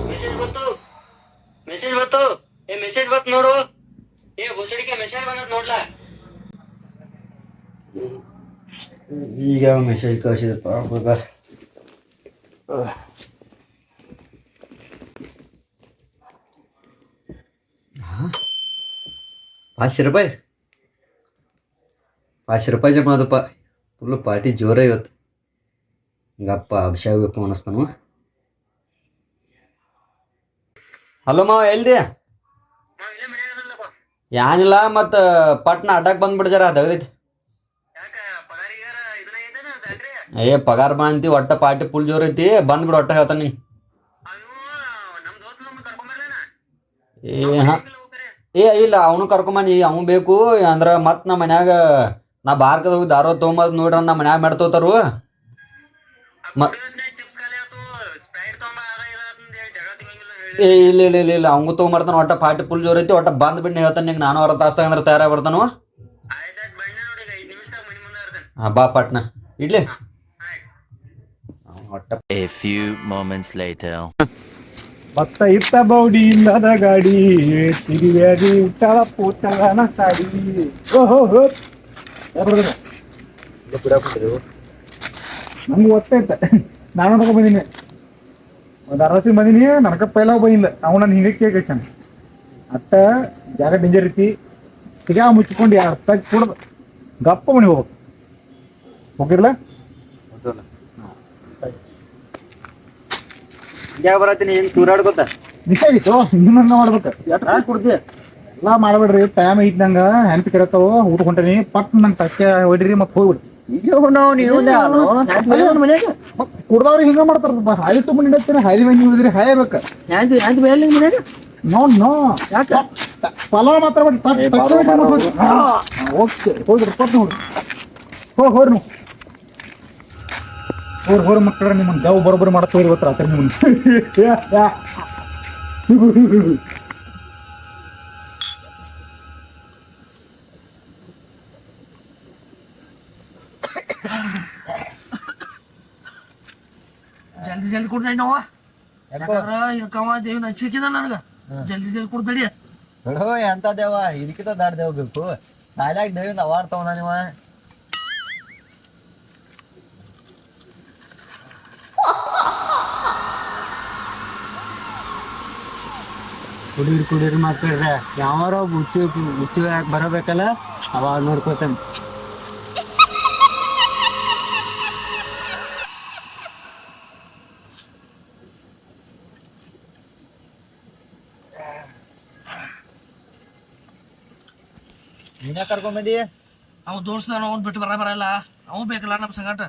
Message ಬಂತು message ಬಂತು. Message ಬಂತು ನೋಡು. ಭೂಸಡಿಕೆ ಮೆಸೇಜ್ ಬಂದದ್ ನೋಡ್ಲಾ. ಈಗ ಮೆಸೇಜ್ ಕಳಿಸಿದಪ್ಪ ಮಗ. ₹500 ₹500 ಜಮಾ ಅದಪ್ಪ. ಫುಲ್ಲು ಪಾರ್ಟಿ ಜೋರ ಇವತ್ತು. ಹಿಂಗಪ್ಪ ಅಭಿಷೇಕ್ ಬೇಕು ಅನ್ನಿಸ್ತಾನು. ಹಲೋ ಮಾವ ಎಲ್ದಿ? ಏನಿಲ್ಲ, ಮತ್ತು ಪಟ್ನ ಅಡ್ಡಕ್ಕೆ ಬಂದ್ಬಿಡು ಜರ ತೆಗ್ದೈತಿ. ಪಗಾರ ಬಾ ಅಂತಿ, ಒಟ್ಟ ಪಾರ್ಟಿ ಫುಲ್ ಜೋರ್ ಐತಿ, ಬಂದ್ಬಿಡು ಒಟ್ಟ ಹೇಳ್ತಾನೆ ನೀ. ಹಾಂ ಇಲ್ಲ, ಅವನು ಕರ್ಕೊಂಬನಿ, ಅವನು ಬೇಕು ಅಂದ್ರೆ ಮತ್ತೆ ನಮ್ಮ ಮನ್ಯಾಗ ನಾ ಬಾರ್ಕದ ಹೋಗಿ ದಾರೋ ತೊಗೊಂಬದ್ ನೋಡ್ರ ನಮ್ಮ ಮನ್ಯಾಗ ಮಾಡ್ತೋತಾರು. ಇಲ್ಲ ಇಲ್ಲ ಇಲ್ಲ ಇಲ್ಲ ಅವಂಗೂ ತೊಗೊಂಬರ್ತಾನ. ಒಟ್ಟ ಪಾರ್ಟಿ ಫುಲ್ ಜೋರ್ ಐತಿ, ಒಟ್ಟ ಬಂದ್ ಬಿಟ್ಟು ಹೇಳ್ತಾನೆ ನಿಂಗೆ. ನಾನು 6 ತಾಸ್ದಾಗ ಅಂದ್ರೆ ತಯಾರಾಗಿ ಬರ್ತಾನು. ಹಾಂ ಬಾ ಪಟ್ನ idli. A few moments later. ಭತ್ತ ಇತ್ತ ಬೌಡಿ ಇಲ್ಲದ ಗಾಡಿ ತಿರುವೇದಿ ಉತ್ತಳ ಪೂತಳನ ಸಾಡಿ. ಓಹೋ ನಮ್ಗೆ ಗೊತ್ತೈತೆ. ನಾನು ತಗೊಂಡ್ ಬಂದೀನಿ, ಒಂದು ಅರಸಿ ಬಂದೀನಿ. ನನಕ ಪೈಲ ಬಂದಿಲ್ಲ, ಅವ್ ನಾನು ಹಿಂಗೆ ಕೇಳ್ಕೈತಾನೆ. ಅಟ್ಟ ಜಾಗ ಡೇಂಜರ್ ಐತಿ. ಸಿಗಾ ಮುಚ್ಕೊಂಡು ಅರ್ಥ ಕೂಡದು ಗಪ್ಪ ಮನೆ ಹೋಗ್ಬೇಕು. ಹೋಗಿರ್ಲ ಯಾವ ಬರತ್ತೀನಿ ಏನು ತೂರಾಡ್ಕೊತ ನಿಸಾಗಿತ್ತು. ಇನ್ನೊಂದ ಮಾಡ್ಬೇಕು. ಎಷ್ಟ ಕುಡ್ದಿ ಎಲ್ಲ ಮಾಡ್ಬೇಡ್ರಿ. ಟೈಮ್ ಐತಿ ನಂಗೆ ಹೆಂಪಿ ಕರೆತಾವ. ಊಟ ಹೊಂಟೇನಿ, ಪಟ್ ನಂಗೆ ತಕ್ಕೆ ಹೊಡಿರಿ ಮತ್ತೆ ಹೋಗ್ಬಿಡ್ರಿ. ಕುಡ್ದವ್ರು ಹಿಂಗ ಮಾಡ್ತಾರ. ಹಾಯಿ ತುಂಬ ನಿಡತ್ತೀನಿ, ಹಾಯಿ ಮಂದಿ ಉಳಿದ್ರಿ ಹಾಯಬೇಕು. ನೋ ಯಾಕೆ ಪಲಾವ್ ಮಾತ್ರ ಓಕೆ ಹೋಗ್ರಿ. ಪಟ್ ನೋಡ್ರಿ ಹೋಗ್ರಿ ನೀವು. ಹೋರ್ ಮಕ್ಕಳ ನಿಮ್ಮನ್ನ ಜಾವು ಬರೋಬ್ಬರಿ ಮಾಡ್ತಾ ಇವತ್ತು ರಾತ್ರಿ ನಿಮ್ಮನ್ನ. ಜಲ್ದಿ ಜಲ್ದಿ ಕೊಡ್ತಾಡಿ ನಾವು. ಯಾಕಂದ್ರ ಇರ್ಕವ ದೇವಿ ನಚ್ಚಿಕ್ಕಿದ ನನಗ. ಜಲ್ದಿ ಜಲ್ದಿ ಕೊಡ್ತಾಡಿ. ಎಂತ ದೇವ ಇದಕ್ಕಿಂತ ದಾಡ್ ದೇವ್ ಬೇಕು. ನಾಲ್ಯಾಗ ದೇವಿಂದ ಅವಾರ್ಡ್ ತಗೊಂಡ ನೀವ. ಕುಡೀರಿ ಮಕ್ಕಳ್ರೆ ಯಾವಾರೋ ಮುಚ್ಚು ಯಾಕೆ ಬರಬೇಕಲ್ಲ, ಅವಾಗ ನೋಡ್ಕೋತೇನೆ. ನೀನ ಕರ್ಕೊಂಬಂದಿ? ಅವ್ ದೋಸ್ತ ಅವ್ನ್ ಬಿಟ್ಟು ಬರಲ್ಲ. ಅವ್ ಬೇಕಲ್ಲ ನಮ್ ಸಂಗಾಟ.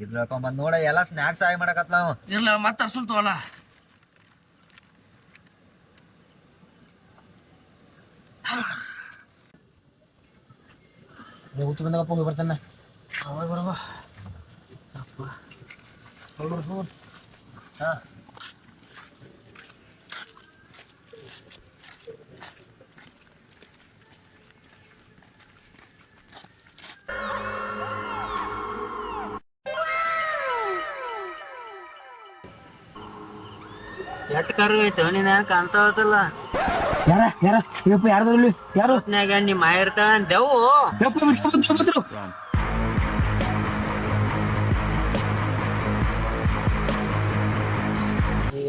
ಇರ್ಲಕೊಂಬಂದ್ ನೋಡ, ಎಲ್ಲ ಸ್ನಾಕ್ಸ್ ಆಗಿ ಮಾಡಕತ್ಲ ಅವ. ಇರ್ಲ ಮತ್ತೆ ತರ್ಸುಲ್ತವಲ್ಲ. ಹುಚ್ಚು ಬಂದಾಗಪ್ಪ ಹೋಗಿ ಬರ್ತಾನೆ. ಅವಾಗ ಬರವ ಹಾಂ ಎಟ್ ಕರು ಐತೆ ನೀನ್ ಕಾಣಿಸತ್ತಲ್ಲ. ಯಾರ ಇವಪ್ಪ ಯಾರ್ದ್ರಲ್ಲಿ ಯಾರು ನಿಮ್ಮ ಮಾಯ ಇರ್ತಾಳ ದೆವು.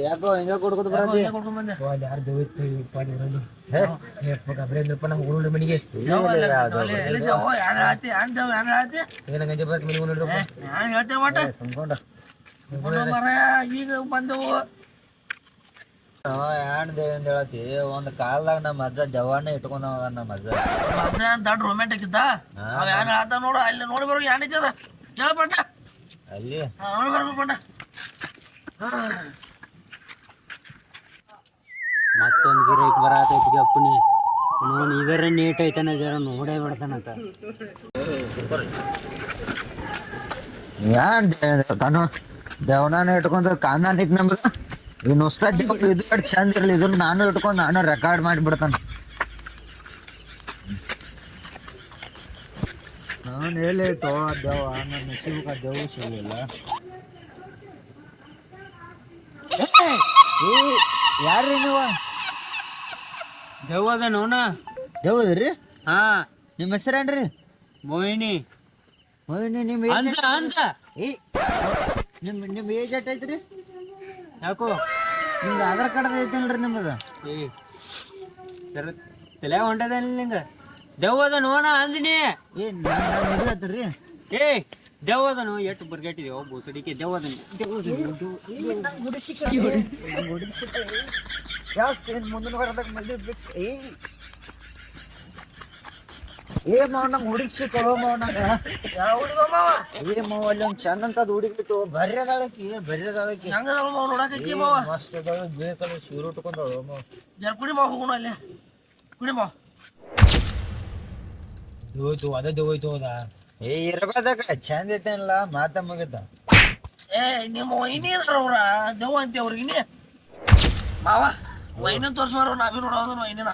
ಯಾಕೋ ಹಿಂಗ ಕೊಡ್ಕೊತ ಬರತ್ತಿ? ಯಾರು ದೇವಪ್ಪ ನಮ್ಮ ಊರುಳ್ಳಿ ಮನೆಗೆ ಈಗ ಬಂದವು. ಏನ್ ದೇವಿಂದ ಹೇಳತಿ? ಒಂದ್ ಕಾಲದಾಗ ನಮ್ಮ ಅಜ್ಜ ಜವಾನ ಇಟ್ಕೊಂಡವ. ನಮ್ಮ ಅಜ್ಜ ದೊಡ್ಡ ರೊಮ್ಯಾಂಟಿಕ್ ಇದ್ದ. ಅವ ಏನ್ ಹೇಳ್ತ ನೋಡು, ಅಲ್ಲಿ ನೋಡಿ ಬರೋ ಏನ್ ಐತದ ಹೇಳ್ಪಟ್ಟ ಅಲ್ಲಿ ನೋಡಿ ಬರ್ಬೇಕಂಡ. ಮತ್ತೊಂದು ಗಿರಾಕಿ ಬರತೈತಿ ಗಪ್ಪನಿ. ನೋಡ್ ಇದರ ನೀಟ್ ಐತನ ಜರ ನೋಡೇ ಬಿಡ್ತಾನಂತ. ಏನ್ ತಾನು ದೇವನಾನ ಇಟ್ಕೊಂಡ ಕಾಂದಾನ ಇಟ್ ನಮ್ದು. ಇನ್ನು ಇದು ಚಂದ ಇರ್ಲಿ, ಇದನ್ನ ನಾನು ಇಟ್ಕೊಂಡು ನಾನು ರೆಕಾರ್ಡ್ ಮಾಡಿಬಿಡ್ತಾನ. ನಾನು ಹೇಳೈತೋ ದೇವ, ನನ್ನ ನಸೀಬಕ ದೇವು ಸಿಗಲಿಲ್ಲ. ಯಾರ್ರಿ ನೀವು? ದೆವ್ವ ಅದ ನೋನ. ಯಾವ್ದ್ರಿ? ಹಾ, ನಿಮ್ಮ ಹೆಸರೇನ್ರಿ? ಮೋಹಿನಿ. ಮೊಯ್ನಿ ನಿಮ್ಮ ಅಂಜ ಅಂಜ. ನಿಮ್ಮ ಏಜ್ ಎಟ್ ಐತ್ರಿ? ಯಾಕೋ ನಿಮ್ದು ಆಧಾರ್ ಕಾರ್ಡ್ ಐತಲ್ರಿ ನಿಮ್ಮದು? ಏ ಸರ ತಲೆ ಹೊಂಟದೇನಿಲ್ಲ ನಿಂಗ? ದೆವ್ವದ ನೋಣ ಅಂಜನಿ. ಮದುವೆ ಆತ್ರಿ? ಏ ದೆವ್ವದನು ಎಷ್ಟು ಬರ್ಗಟ್ಟಿದೆವು ಬೋಸಡಿಕೆ. ದೆವ್ವದನು ಮುಂದಿನ ವಾರದಾಗ ಮದುವೆ ಫಿಕ್ಸ್. ಏ ಮಾವ ನಂಗೆ ಹುಡುಗಿ ಸಿಕ್ಕೋ ಮಾವ ನಂಗ. ಯಾವ ಹುಡುಗ ಮಾವ? ಏ ಮಾವ ಅಲ್ಲಿ ಒಂದು ಚಂದ ಅಂತ ಹುಡುಗಿತ್ತು, ಬರ್ರಿ ಅದಾಳಕಿ, ಬರ್ರಿ ಅದಾಳಕಿ. ಹೆಂಗದ ಮಾವ ನೋಡಕತ್ತಿ ಮಾವ? ಮಸ್ತ್ ಅದಾಳ, ಬೇಕಲ್ಲ ಸೀರೆ ಉಟ್ಕೊಂಡಾಳು ಮಾವ. ಜರ ಕುಡಿ ಮಾವ, ಹೋಗೋಣ ಅಲ್ಲಿ ಕುಡಿ ಮಾವ. ಹೋಯ್ತು ಅದ ದೆವ್ವಯ್ತು ಅದ. ಏ ಇರ್ಬೋದಾಗ ಚಂದ ಐತೇನಲ್ಲ, ಮಾತ ಮುಗಿತ. ಏ ನಿಮ್ಮ ವೈನಿ ಅದಾರ ಅವ್ರ ದೆವ್ವ ಅಂತೆ ಅವ್ರಿಗೆ ನೀ ಮಾವ. ವೈನ ತೋರ್ಸ್ಮಾರ, ನಾವೇ ನೋಡೋದು ವೈನಿನ.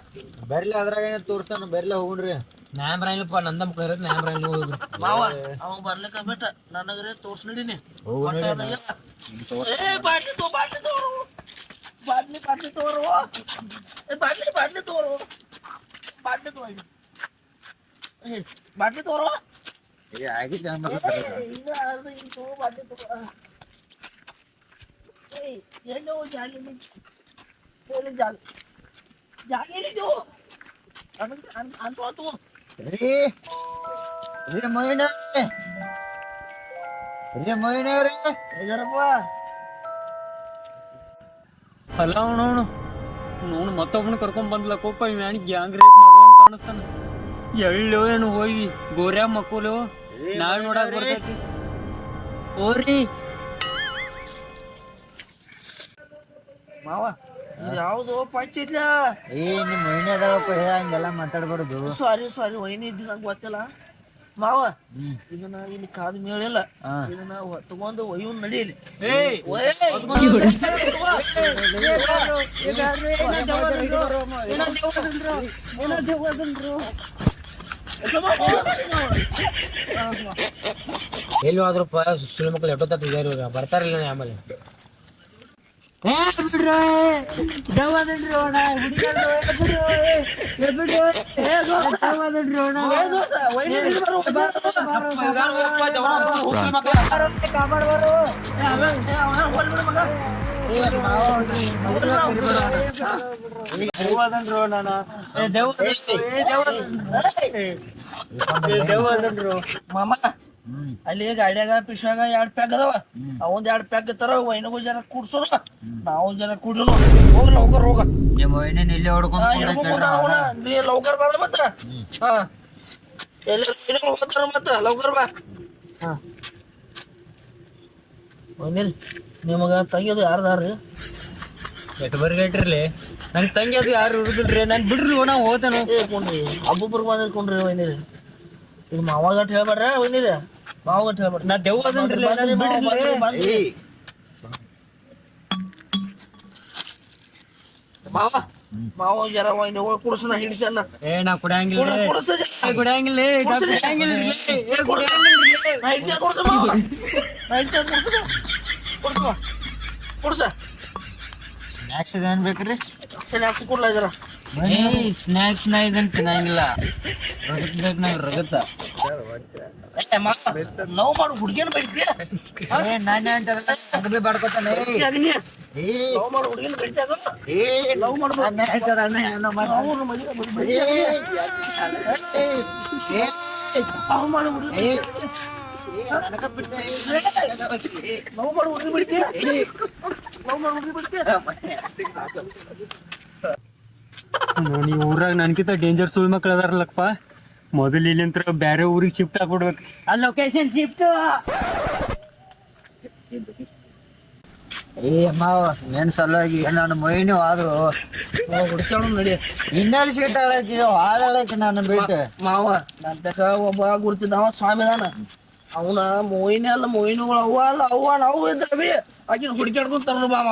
ಬರ್ಲಿ ಅದ್ರಾಗ ಏನ ತೋರ್ಸ್ತಾನ, ಬರ್ಲಿ ಹೋಗ್ರಿ. ನ್ಯಾಮ್ರಾಯಿಲ್ಪ ನಂದ ಮಕ್ಳು ಇರೋದು ನ್ಯಾಮ್ರಾಯಿಲ್ ಹೋಗ್ರಿ. ಮಾವ ಅವ ಬರ್ಲಿಕ್ಕ ಬಿಟ್ಟ ನನಗ್ರೆ ತೋರ್ಸ್ ನಡೀನಿ. ಏ ಬಾಟ್ಲಿ ತೋರು, ಬಾಟ್ಲಿ ತೋರು, ಏ ಬಾಟ್ಲಿ ತೋರು, ಬಾಟ್ಲಿ ತೋರು, ಬಾಟ್ಲಿ ತೋರು. ಏ ಆಗಿದ್ದ ಈಗ ಅರ್ಧ ಈಗ ಬಾಟ್ಲಿ ತೋರು. ಏ ಏನೋ ಜಾಲಿ ಜಾಲಿದು ಅನ್ಸೋತು. ರೀ ಮೊಯ್ನ ರೀ ಇದರಪ್ಪ ಅಲ್ಲ ಅವನವನು ನೋಡು ಮತ್ತೊಬ್ಬನ ಕರ್ಕೊಂಡ್ ಬಂದ್ಲ ಕೋಪ. ಇವ್ಯಾನಿ ಗ್ಯಾಂಗ್ ರೇಪ್ ಮಾಡುವಂತ ಕಾಣಿಸ್ತಾನ. ಎಳ್ಳೋ ಏನು ಹೋಗಿ ಗೋರ್ಯಾ ಮಕ್ಕಳು ನಾವ್ ನೋಡಕ್ ಬರ್ತೈತಿ. ಓರಿ ಮಾವ ಇದು ಯಾವ್ದು ಪಂಚ ಇದ್ಲ? ಏ ನಿಮ್ ಮೊಯ್ನಿ ಅದಾವಪ್ಪ, ಹಂಗೆಲ್ಲ ಮಾತಾಡ್ಬಾರ್ದು. ಸಾರಿ ವೈನಿ ಇದ್ದ ಗೊತ್ತಿಲ್ಲ ಮಾವ. ಹ್ಮ್ ಇದನ್ನ ಇಲ್ಲಿ ಕಾದ ಮೇಳಿಲ್ಲ, ಹಾ. ಇದನ್ನ ತಗೊಂಡು ಒಯ್ಯನ್ ನಡೀಲಿ. ಎಲ್ಲಿ ಹೋದ್ರಪ್ಪ ಸುಳ್ಳು ಮಕ್ಳು ಎಷ್ಟೊತ್ತ ಬರ್ತಾರಿಲ್ಲ ಆಮೇಲೆ. ಮಾಮ ಅಲ್ಲಿ ಗಾಡಿಯಾಗ ಪಿಶ್ವಾಗ 2 ಪ್ಯಾಕ್ ಅದಾವ. ಅವಂದ್ 2 ಪ್ಯಾಕ್ ತರ ವೈನಗೂ ಜನ ಕುಡ್ಸೋಣ, ನಾವು ಜನ ಕುಡಿಯೋಣ. ಹೋಗ ನಿಮ್ ಮೊಯ್ನಿ ಇಲ್ಲೇ ಹೊಡ್ಕೊಂಡ್ ನೀ ಲೌಕರ್ ಬಾರ ಮತ್ತ. ಹಾ ಎಲ್ಲ ಹೋಗ್ತಾರ ಮತ್ತ ಲೌಕರ್ ಬಾ. ಹಾ ನಿಮಗ ತಂಗಿಯದು ಯಾರ್ದಾರ್ರಿ? ಎಟ್ ಬರ್ಗಟ್ರಿಲಿ ನನ್ ತಂಗಿ ಅದು ಯಾರು ಇರುದಿಲ್ರಿ. ನನ್ ಬಿಡ್ರಿ ನಾವು ಹೋತಾನು. ಕೊಂಡ್ರಿ ಒಬ್ಬೊಬ್ರು ಬಂದಿರ್ಕೊಂಡ್ರಿ ವೈನಿರಿ. ಈಗ ಮಾವಾಗಟ್ ಹೇಳ್ಬೇಡ್ರ ವೈನಿರಿ, ಮಾವಾಗಟ್ ಹೇಳ್ಬೇಡ್ರಿ. ನಾ ದೆವ್ವ ಅದನ್ರಿ, ನನ್ ಬಿಡ್ರಿ. ಮಾವ ಜರ ವೈನಿ ಕುಡ್ಸನ ಹಿಡಿಸನ್ನ. ಏ ನಾ ಕುಡಿಯಂಗಿಲ್ಲ, ಕುಡಿಯಂಗಿಲ್ಲ, ಸ್ನಾಕ್ಸ್ ಏನ್ ಬೇಕ್ರಿ? ಕೊಡ್ಲ ಜರ ಸ್ನಾಕ್ಸ್ ನ ಇದನ್ ತಿನ್ನಂಗಿಲ್ಲ. ರಗತ್ ಬೇಕು ನಂಗೆ ರಗತ್ತ. ಲವ್ ಮಾಡು ಹುಡುಗಿಯನ್ ಬೈದ್ಯಾ? ನಾನೇ ಅಂತ ಬಾಡ್ಕೊತಾನೆ. ಲವ್ ಮಾಡು ಹುಡುಗಿಯನ್ ಬೈದ್ಯಾ? ಲವ್ ಮಾಡ್ಬೋದು. ಲವ್ ಮಾಡು ಹುಡುಗಿ ಬಿಡ್ತೀಯ? ಲವ್ ಮಾಡು ಹುಡುಗಿ ಬಿಡ್ತೀಯ? ಈ ಊರಾಗ ನನ್ಕಿಂತ ಡೇಂಜರ್ ಸುಳ್ ಮಕ್ಳು ಅದಾರಲ್ಲಪ್ಪ. ಮೊದಲು ಇಲ್ಲಿಂತ್ರ ಬೇರೆ ಊರಿಗೆ ಶಿಫ್ಟ್ ಆಗ್ಬಿಡ್ಬೇಕು. ಆ ಲೊಕೇಶನ್ ಶಿಫ್ಟ್. ಏ ಮಾವ ಏನ್ ಸಲುವಾಗಿ ನಾನು ಮೊಯ್ನಿ ಆದ್ರು ಹುಡುಕ್ಯಾಣ ನಡಿ. ಇನ್ನೆಲ್ಲಿ ಸಿಗ್ತಾಳಕಿ ಹಾದಾಳಕಿ ನಾನು ಬಿಟ್ಟು. ಮಾವ ನನ್ ತಕ ಒಬ್ಬ ಗುರ್ತಿದ್ದ, ಅವ ಸ್ವಾಮಿ ಅದಾನ. ಅವನ ಮೊಯ್ನಿ ಅಲ್ಲ, ಮೊಯ್ನಿಗಳು ಅವ್ವ ಅಲ್ಲ, ಅವ್ವ ನಾವು ಇದ್ರವಿ ಆಕಿನ ಹುಡುಕ್ಯಾಡ್ಕೊಂಡ್ ತರೋದು ಮಾವ.